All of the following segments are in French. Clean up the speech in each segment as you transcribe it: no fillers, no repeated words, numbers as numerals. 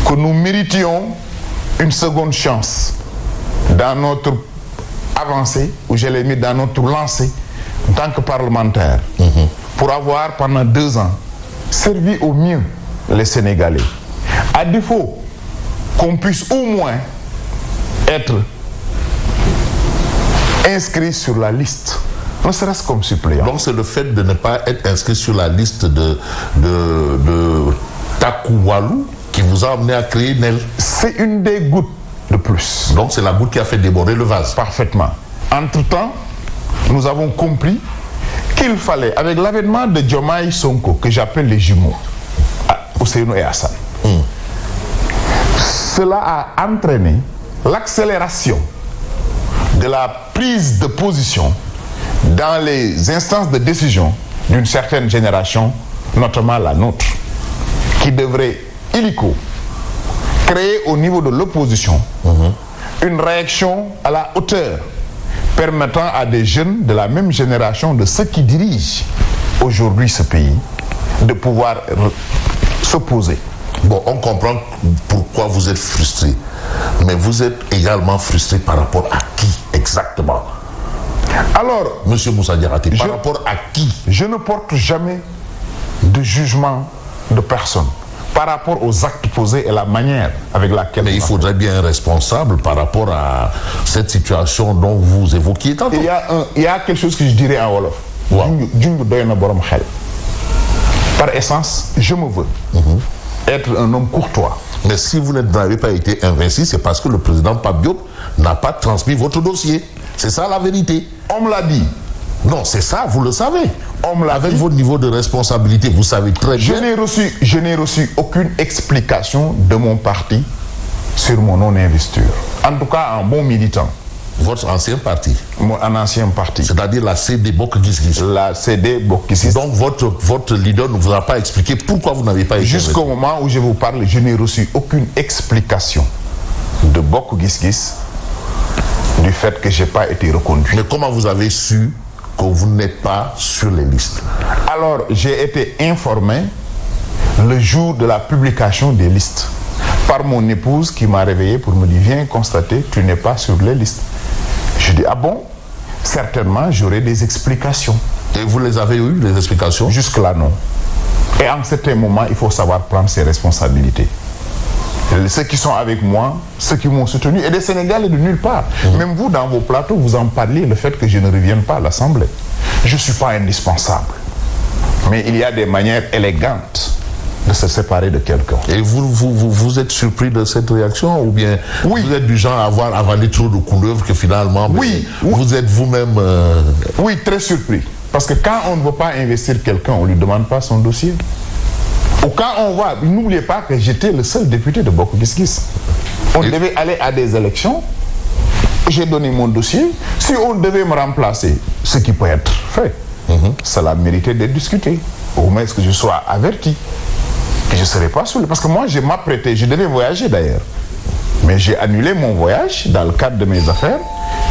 que nous méritions une seconde chance dans notre avancée, ou je l'ai mis dans notre lancée en tant que parlementaire, pour avoir pendant 2 ans servi au mieux les Sénégalais. À défaut qu'on puisse au moins être inscrit sur la liste, ne serait-ce comme suppléant. Donc c'est le fait de ne pas être inscrit sur la liste de Takoualou qui vous a amené à créer NEL. C'est une des gouttes de plus. Donc c'est la goutte qui a fait déborder le vase. Parfaitement. Entre-temps, nous avons compris qu'il fallait, avec l'avènement de Diomaye Sonko, que j'appelle les jumeaux, Ousseynou et Hassan, cela a entraîné l'accélération de la prise de position dans les instances de décision d'une certaine génération, notamment la nôtre, qui devrait illico créer au niveau de l'opposition une réaction à la hauteur permettant à des jeunes de la même génération de ceux qui dirigent aujourd'hui ce pays de pouvoir s'opposer. Bon, on comprend pourquoi vous êtes frustré, mais vous êtes également frustré par rapport à qui exactement? Alors, Monsieur Moussa Diakhaté, par rapport à qui? Je ne porte jamais de jugement de personne par rapport aux actes posés et la manière avec laquelle... Mais il faudrait bien un responsable par rapport à cette situation dont vous évoquiez tantôt. Il y a quelque chose que je dirais en Wolof. Par essence, je me veux être un homme courtois. Mais si vous n'avez pas été investi, c'est parce que le président Pape Diop n'a pas transmis votre dossier. C'est ça la vérité. On me l'a dit. Non, c'est ça, vous le savez. Avec dit. votre niveau de responsabilité, vous savez très bien. Je n'ai reçu aucune explication de mon parti sur mon non-investiture. En tout cas, un bon militant. Votre ancien parti? Un ancien parti. C'est-à-dire la CD Bok Gis Gis. La CD Bok Gis Gis. Donc votre leader ne vous a pas expliqué pourquoi vous n'avez pas été Jusqu'au moment où je vous parle, je n'ai reçu aucune explication de Bok Gis Gis du fait que je n'ai pas été reconduit. Mais comment vous avez su que vous n'êtes pas sur les listes? Alors, j'ai été informé le jour de la publication des listes par mon épouse qui m'a réveillé pour me dire: viens constater, tu n'es pas sur les listes. Je dis: ah bon? Certainement, j'aurai des explications. Et vous les avez eues, les explications? Jusque-là, non. Et en certain moment, il faut savoir prendre ses responsabilités. Ceux qui sont avec moi, ceux qui m'ont soutenu, et des Sénégalais de nulle part. Même vous, dans vos plateaux, vous en parliez, le fait que je ne revienne pas à l'Assemblée. Je ne suis pas indispensable. Mais il y a des manières élégantes de se séparer de quelqu'un. Et vous êtes surpris de cette réaction, ou bien oui, vous êtes du genre à avoir avalé trop de couleuvres que finalement vous êtes vous-même... Oui, très surpris. Parce que quand on ne veut pas investir quelqu'un, on ne lui demande pas son dossier. Ou quand on voit, n'oubliez pas que j'étais le seul député de Bok Gis Gis. On devait aller à des élections, j'ai donné mon dossier. Si on devait me remplacer, ce qui peut être fait, cela méritait d'être discuté. Au moins que je sois averti que je ne serai pas sous. Parce que moi, je m'apprêtais, je devais voyager d'ailleurs. Mais j'ai annulé mon voyage dans le cadre de mes affaires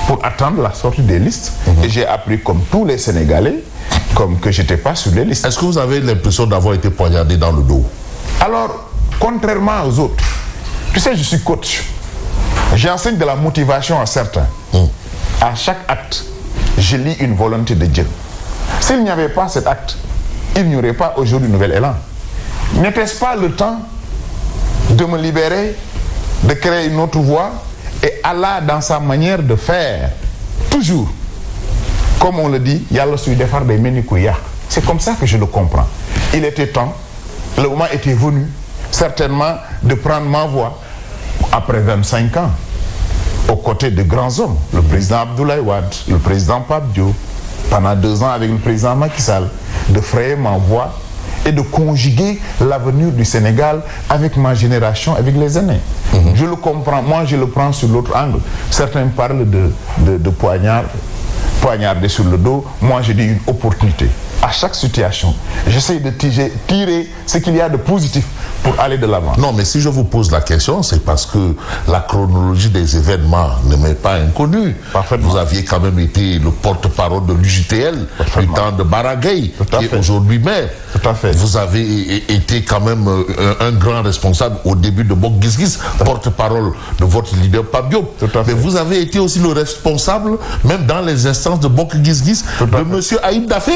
pour attendre la sortie des listes. Et j'ai appris, comme tous les Sénégalais, comme que je n'étais pas sur les listes. Est-ce que vous avez l'impression d'avoir été poignardé dans le dos? Alors, contrairement aux autres, tu sais, je suis coach. J'enseigne de la motivation à certains. À chaque acte, je lis une volonté de Dieu. S'il n'y avait pas cet acte, il n'y aurait pas aujourd'hui nouvel élan. N'était-ce pas le temps de me libérer, de créer une autre voie? Et Allah, dans sa manière de faire, toujours, comme on le dit, c'est comme ça que je le comprends. Il était temps, le moment était venu, certainement, de prendre ma voie après 25 ans, aux côtés de grands hommes, le président Abdoulaye Wade, le président Pape Diop, pendant 2 ans avec le président Macky Sall, de frayer ma voie et de conjuguer l'avenir du Sénégal avec ma génération, avec les aînés. Je le comprends, moi je le prends sur l'autre angle. Certains parlent de poignarder sur le dos, moi je dis une opportunité. À chaque situation, j'essaie de tirer ce qu'il y a de positif pour aller de l'avant. Non, mais si je vous pose la question, c'est parce que la chronologie des événements ne m'est pas inconnue. Parfaitement. Vous aviez quand même été le porte-parole de l'UJTL du temps de Baragay, qui est aujourd'hui maire. Tout à fait. Vous avez été quand même un grand responsable au début de Bok Gis Gis, porte-parole de votre leader Pape Diop. Mais vous avez été aussi le responsable, même dans les instances de Bok Gis Gis, de monsieur Aïb Dafé.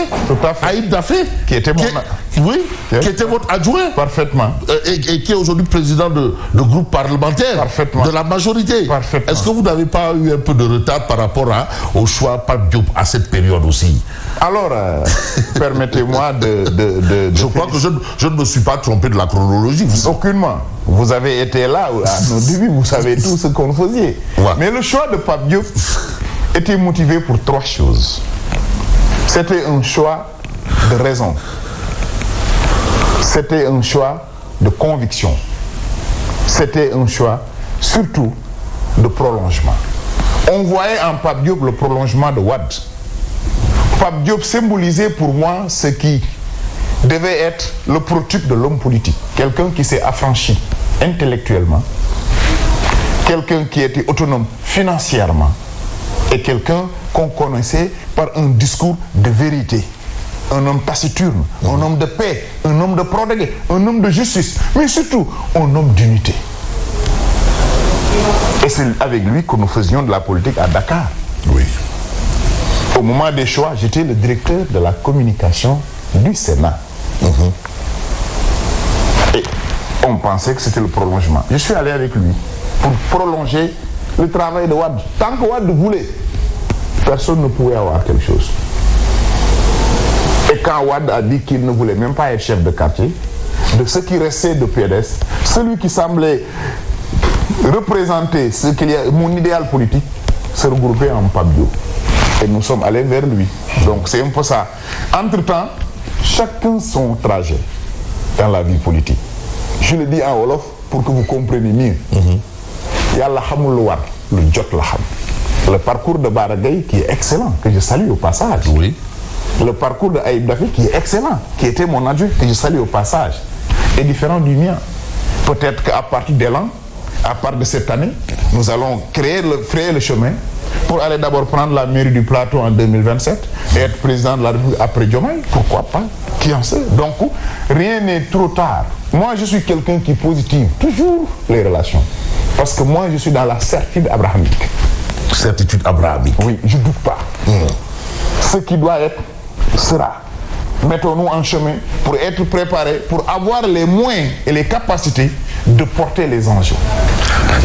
Aïb Dafé, qui était qui était votre adjoint. Parfaitement. Et qui est aujourd'hui président de groupe parlementaire. Parfaitement. De la majorité. Parfaitement. Est-ce que vous n'avez pas eu un peu de retard par rapport au choix Pape Diop à cette période aussi? Alors, permettez-moi Je crois que je ne me suis pas trompé de la chronologie. Aucunement. Vous avez été là à nos débuts, vous savez tout ce qu'on faisait. Ouais. Mais le choix de Pape Diop était motivé pour trois choses. C'était un choix de raison. C'était un choix de conviction. C'était un choix surtout de prolongement. On voyait en Pape Diop le prolongement de Wade. Pape Diop symbolisait pour moi ce qui devait être le prototype de l'homme politique. Quelqu'un qui s'est affranchi intellectuellement, quelqu'un qui était autonome financièrement et quelqu'un qu'on connaissait par un discours de vérité. Un homme taciturne, un homme de paix, un homme de progrès, un homme de justice, mais surtout un homme d'unité. Et c'est avec lui que nous faisions de la politique à Dakar. Oui. Au moment des choix, j'étais le directeur de la communication du Sénat. Et on pensait que c'était le prolongement. Je suis allé avec lui pour prolonger le travail de Wade. Tant que Wade voulait, personne ne pouvait avoir quelque chose. Et quand Wade a dit qu'il ne voulait même pas être chef de quartier, de ce qui restait de PDS, celui qui semblait représenter ce qu'il y a, mon idéal politique, se regroupait en Pape Diop. Et nous sommes allés vers lui. Donc c'est un peu ça. Entre-temps, chacun son trajet dans la vie politique. Je le dis en Wolof pour que vous compreniez mieux. Yalla xamul lu war, lu jot la xam. Le parcours de Baragay qui est excellent, que je salue au passage. Oui. Le parcours de Aïb Dafé qui est excellent, qui était mon adjoint, que je salue au passage, est différent du mien. Peut-être qu'à partir d'élan, à partir de cette année, nous allons frayer le chemin pour aller d'abord prendre la mairie du Plateau en 2027 et être président de la République après Diomaye. Pourquoi pas? Qui en sait? Donc, rien n'est trop tard. Moi, je suis quelqu'un qui positive toujours les relations. Parce que moi, je suis dans la certitude abrahamique. Certitude abrahamique. Oui, je ne doute pas. Ce qui doit être, sera. Mettons-nous en chemin pour être préparés, pour avoir les moyens et les capacités de porter les enjeux.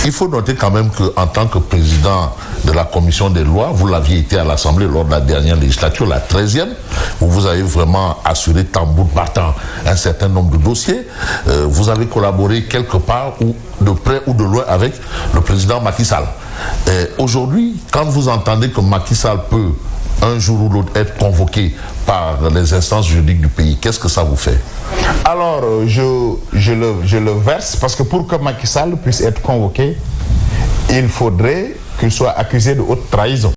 Il faut noter quand même qu'en tant que président de la commission des lois, vous l'aviez été à l'Assemblée lors de la dernière législature, la 13e, où vous avez vraiment assuré tambour battant un certain nombre de dossiers. Vous avez collaboré quelque part, ou de près ou de loin, avec le président Macky Sall. Aujourd'hui, quand vous entendez que Macky Sall peut un jour ou l'autre être convoqué par les instances juridiques du pays, qu'est-ce que ça vous fait? Alors, je le verse parce que pour que Macky Sall puisse être convoqué, il faudrait qu'il soit accusé de haute trahison.